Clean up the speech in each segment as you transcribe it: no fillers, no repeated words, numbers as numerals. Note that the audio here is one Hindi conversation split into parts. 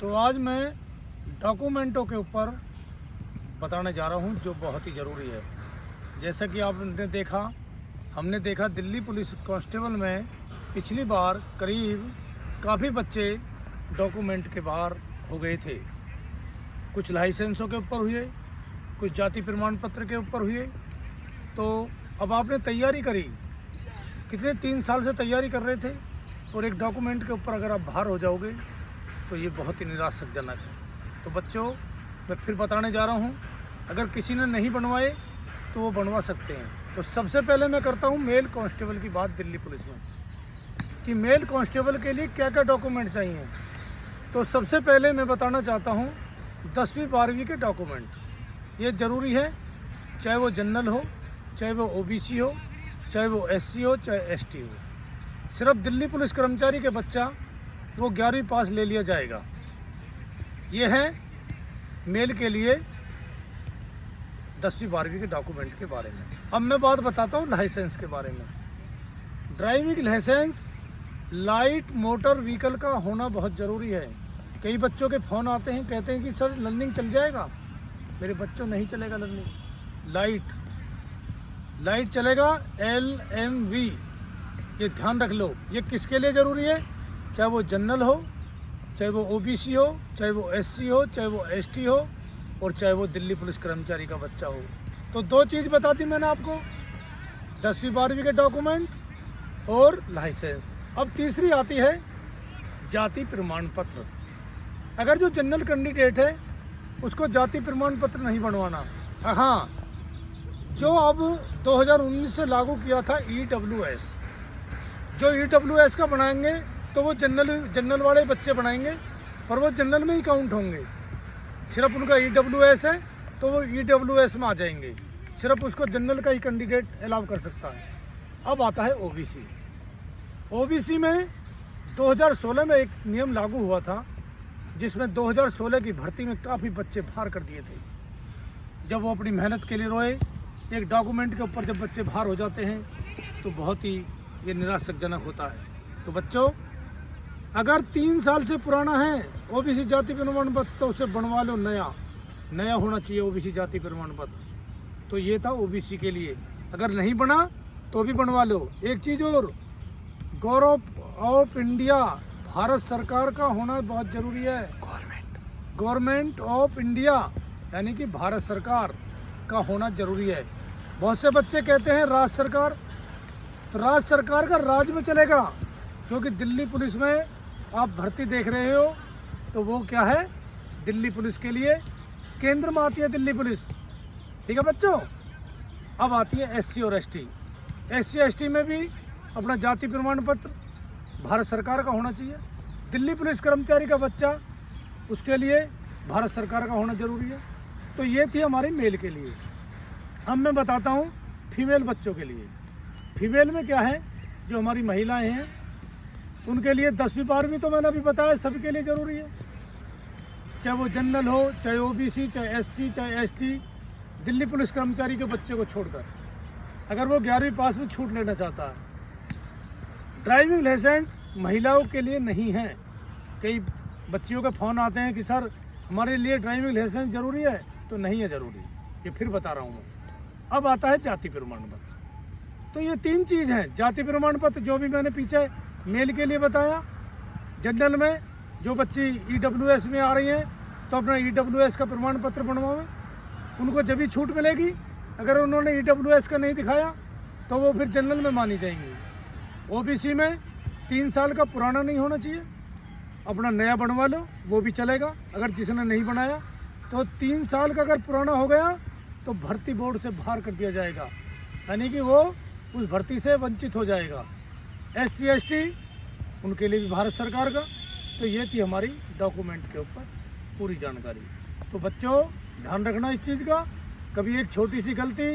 तो आज मैं डॉक्यूमेंटों के ऊपर बताने जा रहा हूँ जो बहुत ही ज़रूरी है। जैसा कि हमने देखा दिल्ली पुलिस कांस्टेबल में पिछली बार करीब काफ़ी बच्चे डॉक्यूमेंट के बाहर हो गए थे। कुछ लाइसेंसों के ऊपर हुए, कुछ जाति प्रमाण पत्र के ऊपर हुए। तो अब आपने तैयारी करी, कितने 3 साल से तैयारी कर रहे थे और एक डॉक्यूमेंट के ऊपर अगर आप बाहर हो जाओगे तो ये बहुत ही निराशाजनक है। तो बच्चों, मैं फिर बताने जा रहा हूँ, अगर किसी ने नहीं बनवाए तो वो बनवा सकते हैं। तो सबसे पहले मैं करता हूँ मेल कांस्टेबल की बात दिल्ली पुलिस में कि मेल कांस्टेबल के लिए क्या क्या डॉक्यूमेंट चाहिए। तो सबसे पहले मैं बताना चाहता हूँ 10वीं 12वीं के डॉक्यूमेंट ये ज़रूरी है, चाहे वो जनरल हो, चाहे वो ओबीसी हो, चाहे वो एससी हो, चाहे एसटी हो। सिर्फ दिल्ली पुलिस कर्मचारी के बच्चा वो 11वीं पास ले लिया जाएगा। ये है मेल के लिए 10वीं 12वीं के डॉक्यूमेंट के बारे में। अब मैं बात बताता हूँ लाइसेंस के बारे में। Driving license light motor vehicle का होना बहुत ज़रूरी है। कई बच्चों के फ़ोन आते हैं, कहते हैं कि सर लर्निंग चल जाएगा। मेरे बच्चों, नहीं चलेगा लर्निंग। लाइट चलेगा, LMV, ये ध्यान रख लो। ये किसके लिए ज़रूरी है? चाहे वो जनरल हो, चाहे वो ओबीसी हो, चाहे वो एससी हो, चाहे वो एसटी हो, और चाहे वो दिल्ली पुलिस कर्मचारी का बच्चा हो। तो 2 चीज़ बता दी मैंने आपको, 10वीं 12वीं के डॉक्यूमेंट और लाइसेंस। अब तीसरी आती है जाति प्रमाण पत्र। अगर जो जनरल कैंडिडेट है उसको जाति प्रमाण पत्र नहीं बनवाना। हाँ, जो अब 2019 से लागू किया था EWS, जो EWS का बनाएंगे तो वो जनरल वाले बच्चे बनाएंगे, पर वो जनरल में ही काउंट होंगे। सिर्फ उनका EWS है तो वो EWS में आ जाएंगे। सिर्फ उसको जनरल का ही कैंडिडेट अलाउ कर सकता है। अब आता है ओबीसी में 2016 में एक नियम लागू हुआ था, जिसमें 2016 की भर्ती में काफ़ी बच्चे बाहर कर दिए थे। जब वो अपनी मेहनत के लिए रोए, एक डॉक्यूमेंट के ऊपर जब बच्चे बाहर हो जाते हैं तो बहुत ही ये निराशाजनक होता है। तो बच्चों, अगर 3 साल से पुराना है ओबीसी जाति प्रमाण पत्र तो उसे बनवा लो। नया होना चाहिए ओबीसी जाति प्रमाण पत्र। तो ये था ओबीसी के लिए। अगर नहीं बना तो भी बनवा लो। एक चीज़ और, गौरव ऑफ इंडिया भारत सरकार का होना बहुत ज़रूरी है। गवर्नमेंट ऑफ इंडिया यानी कि भारत सरकार का होना ज़रूरी है। बहुत से बच्चे कहते हैं राज्य सरकार, तो राज्य सरकार का राज्य में चलेगा, क्योंकि दिल्ली पुलिस में आप भर्ती देख रहे हो तो वो क्या है, दिल्ली पुलिस के लिए केंद्र में आती है दिल्ली पुलिस। ठीक है बच्चों। अब आती है एससी और एसटी। SC/ST में भी अपना जाति प्रमाण पत्र भारत सरकार का होना चाहिए। दिल्ली पुलिस कर्मचारी का बच्चा, उसके लिए भारत सरकार का होना ज़रूरी है। तो ये थी हमारी मेल के लिए। अब मैं बताता हूँ फीमेल बच्चों के लिए। फीमेल में क्या है, जो हमारी महिलाएं हैं उनके लिए 10वीं 12वीं तो मैंने अभी बताया सभी के लिए ज़रूरी है। चाहे वो जनरल हो, चाहे ओबीसी, चाहे एससी, चाहे एसटी, दिल्ली पुलिस कर्मचारी के बच्चे को छोड़कर, अगर वो 11वीं पास में छूट लेना चाहता है। ड्राइविंग लाइसेंस महिलाओं के लिए नहीं है। कई बच्चियों का फ़ोन आते हैं कि सर हमारे लिए ड्राइविंग लाइसेंस ज़रूरी है, तो नहीं है ज़रूरी। ये फिर बता रहा हूँ मैं। अब आता है जाति प्रमाण पत्र। तो ये 3 चीज़ हैं। जाति प्रमाण पत्र जो भी मैंने पीछे मेल के लिए बताया। जनरल में जो बच्ची EWS में आ रही हैं तो अपना EWS का प्रमाण पत्र बनवाएं, उनको जब भी छूट मिलेगी। अगर उन्होंने EWS का नहीं दिखाया तो वो फिर जनरल में मानी जाएंगी। ओबीसी में 3 साल का पुराना नहीं होना चाहिए, अपना नया बनवा लो, वो भी चलेगा। अगर जिसने नहीं बनाया तो 3 साल का अगर पुराना हो गया तो भर्ती बोर्ड से बाहर कर दिया जाएगा, यानी कि वो उस भर्ती से वंचित हो जाएगा। SC/ST उनके लिए भी भारत सरकार का। तो ये थी हमारी डॉक्यूमेंट के ऊपर पूरी जानकारी। तो बच्चों, ध्यान रखना इस चीज़ का, कभी एक छोटी सी गलती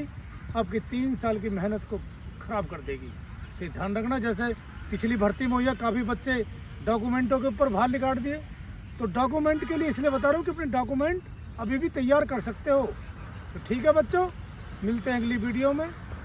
आपकी 3 साल की मेहनत को ख़राब कर देगी। तो ध्यान रखना। जैसे पिछली भर्ती में हुआ, काफ़ी बच्चे डॉक्यूमेंटों के ऊपर बाहर निकाल दिए। तो डॉक्यूमेंट के लिए इसलिए बता रहा हूँ कि अपने डॉक्यूमेंट अभी भी तैयार कर सकते हो। तो ठीक है बच्चों, मिलते हैं अगली वीडियो में।